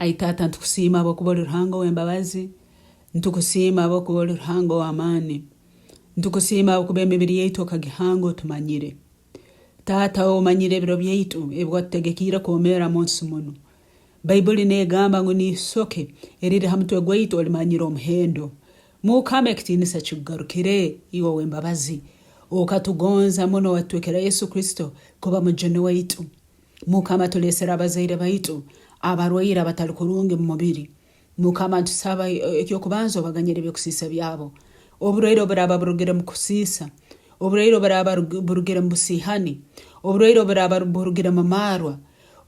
Aitata ntukusiima abokuba Ruhanga w'embabazi, ntukusiima abokuba Ruhanga w'amaani, ntukusiima abokuba emibiri yaitu okagihanga otumanyire. Tata omanyire ebiro byaitu ebwategekire kuomeera munsi muno. Bayibuli negamba ngu niisoke eriri ha mutwe gwaitu olimanyire omuhendo. Mukama ekitiinisa kikugarukire iwe w'embabazi, okatugonza muno watwekera Yesu Kristo kuba mujuni waitu. Mukama tulesera abazaire baitu abarwaire abatali kurungi mu mubiri. Mukama ntusaba ekyokubanza obaganyire ebyokusiisa byabo. Oburwaire oburaba burugire mu kusiisa, oburwaire oburaba burugire mu busihani, oburwaire oburaba burugire mu marwa,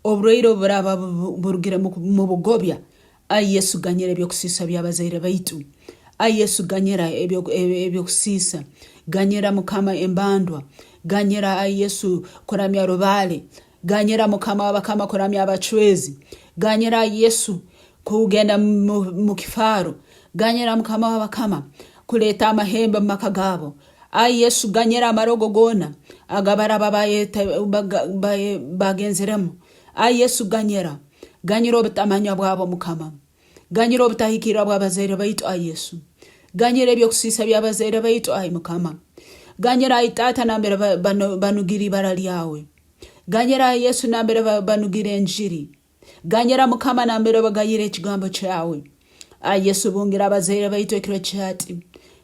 oburwaire oburaba burugire mu bugobya. Ai Yesu ganyira ebyokusiisa by'abazaire baitu. Ai Yesu ganyira ebyokusiisa. Ganyira Mukama embandwa. Ganyira ai Yesu kuramya rubale. Ganyira Mukama wabakama kuramya abachwezi. Ganyira Yesu kugenda mu kifaro. Ganyira Mukama wabakama kuleta amahembe mu maka gabo. Ai Yesu ganyira amarogo gona agabara bagenzeremu. Ai Yesu ganyira obutamanya bwabo Mukama. Ganyira obutahikira bw'abazaire baitu ai Yesu. Ganyira ebyokusiisa by'abazaire baitu ai Mukama. Ganyira ai Tata nambere banugiri ibara lyawe. Ganyira Yesu nambere banugire enjiri. Ganyira Mukama nambere bagayire ekigambo kyawe. Ai Yesu bungira abazaire baitu ekiro kyati.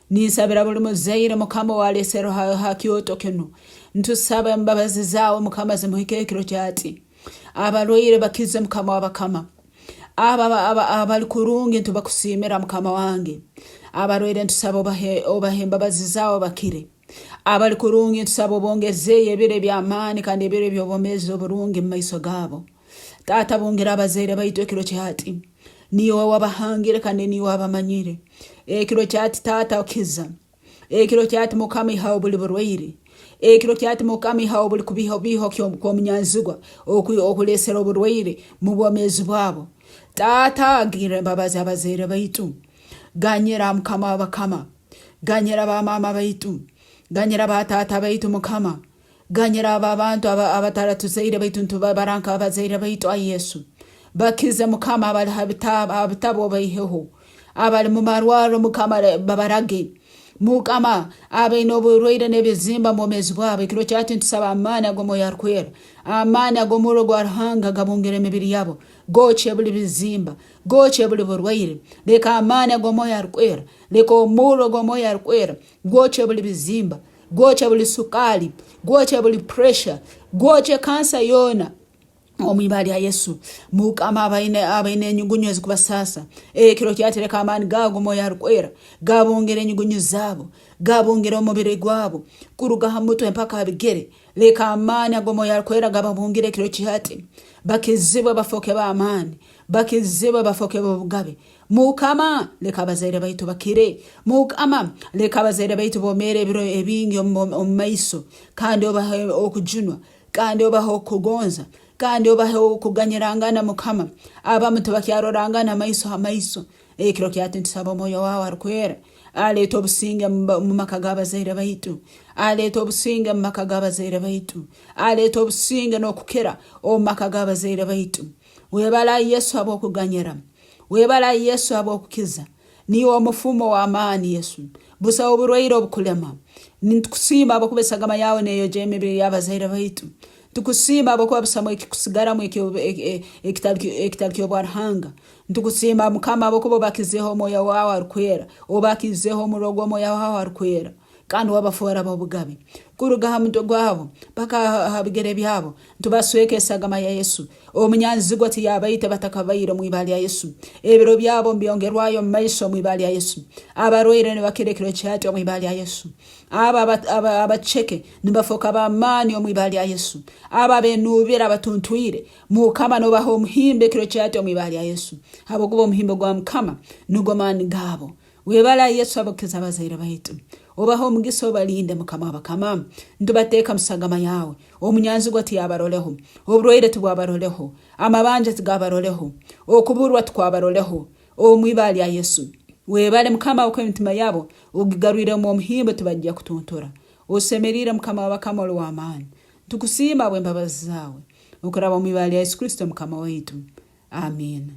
Nisabira buli muzaire Mukama walesero hakyoto kino. Ntusaba embabazi zawe Mukama zimuhike ekiro kyati. Abalwaire bakize Mukama wabakama. Abali kurungi ntubakusiimira Mukama wange. Abalwaire ntusaba obahe embabazi zawe bakire. Abali kurungi ntusaba obongezeye ebire by'amaani kandi ebire by'obwomezi oburungi mu maiso gabo. Tata bungira abazaire baitu ekiro kyati. Niwe wabahangire kandi niwe wabamanyire. Ekiro kyati Tata okiza. Ekiro kyati Mukama ihawe buli burwaire. Ekiro kyati Mukama ihawe buli kubiho ky'omunyanzigwa okulesera oburwaire mu bwomezi bwabo. Tata agira embabazi abazaire baitu. Ganyira Mukama wabakama. Ganyira bamama baitu. Ganyira batata baitu Mukama. Ganyira abantu abataratuzaire baitu ntubabaranka abazaire baitu ai Yesu. Bakize Mukama abali habitabo baiheho. Abali mu marwaro Mukama babarage. Mukama abaine oburwaire n'ebizimba mu mezi bwabo. Ekiro kyati ntusaba amaani ag'omwoyo arikwera. Amaani ag'omuro gwa Ruhanga gabungire emibiri yabo. Goche buli bizimba. Goche buli burwaire. Leka amaani ag'omwoyo arikwera. Leka omuro gw'omwoyo arikwera. Goche buli bizimba. Goche buli sukali. Goche buli pressure. Goche kansa yona. Omwibali ya Yesu. Mukama abaine enyugunyu ezikuba sasa. Ekiro kyati leka amaani gago omwoyo arikwera. Gabungire enyugunyu zabo. Gabungire omubiri gwabo. Kuruga ha mutwe mpaka habigere. Leka amaani ag'omwoyo arikwera gababungire ekiro kyati. Bakizibwe bafoke b'amaani. Bakizibwe bafoke b'obugabe. Mukama leka abazaire baitu bakire. Mukama leka abazaire baitu bomere ebiro ebingi omu maiso. Kandi obahe okujunwa. Kandi obahe okugonza. Kandi obahe okuganyirangana Mukama. Abamu tubakyarorangana maiso ha maiso. Ekiro kyati ntusaba omwoyo wawe arikwera. Aleta obusinge mu maka g'abazaire baitu. Aleta obusinge mu maka g'abazaire baitu. Aleta obusinge n'okukira omu maka g'abazaire baitu. Webala Yesu ab'okuganyira. Webala Yesu ab'okukiza. Niwe omufumo w'amaani Yesu. Busa oburwaire obukulema. Nitukusiima ab'okuba esagama yawe neyoja emibiri y'abazaire baitu. Tukusiima abokuba busamu ekikusigaramu ekitali ky'obwa Ruhanga. Tukusiima Mukama abokuba bakizeho omwoyo wawe arikwera. Obakizeho omuro gw'omwoyo wawe arikwera. Kandi wabafuura b'obugabe. Kuruga ha mutwe gwabo paka habigere byabo. Tubasweke esagama ya Yesu. Omunyanzigwa tiyabaite batakabaire mwibali ya Yesu. Ebiro byabo mbyongerwayo mu maiso mwibali ya Yesu. Abarwaire ne bakirekero kyati mwibali ya Yesu. Abacheke nibafoka b'amaani omwibali ya Yesu. Ababenubira batuntwire Mukama nobaho omuhimbe ekiro kyati omwibali ya Yesu. Abokuba omuhimbe gwa Mukama nugo maani gabo. Webala Yesu abokiza abazaire baitu. Obaho omugisa obalinde Mukama wabakama. Ntubateeka musagama yawe. Omunyanzigwa tiyabaroleho. Oburwaire tibwabaroleho. Amabanja tigabaroleho. Okuburwa tikwabaroleho. Omwibali ya Yesu. Webale Mukama okw'emitima yabo ogigarwire mu omuhimbe tubajja kutuntura. Osemerire Mukama wabakama olw'amaani. Tukusiima bw'embabazi zawe. Okuraba omwibali ya Yesu Kristo Mukama waitu. Amen.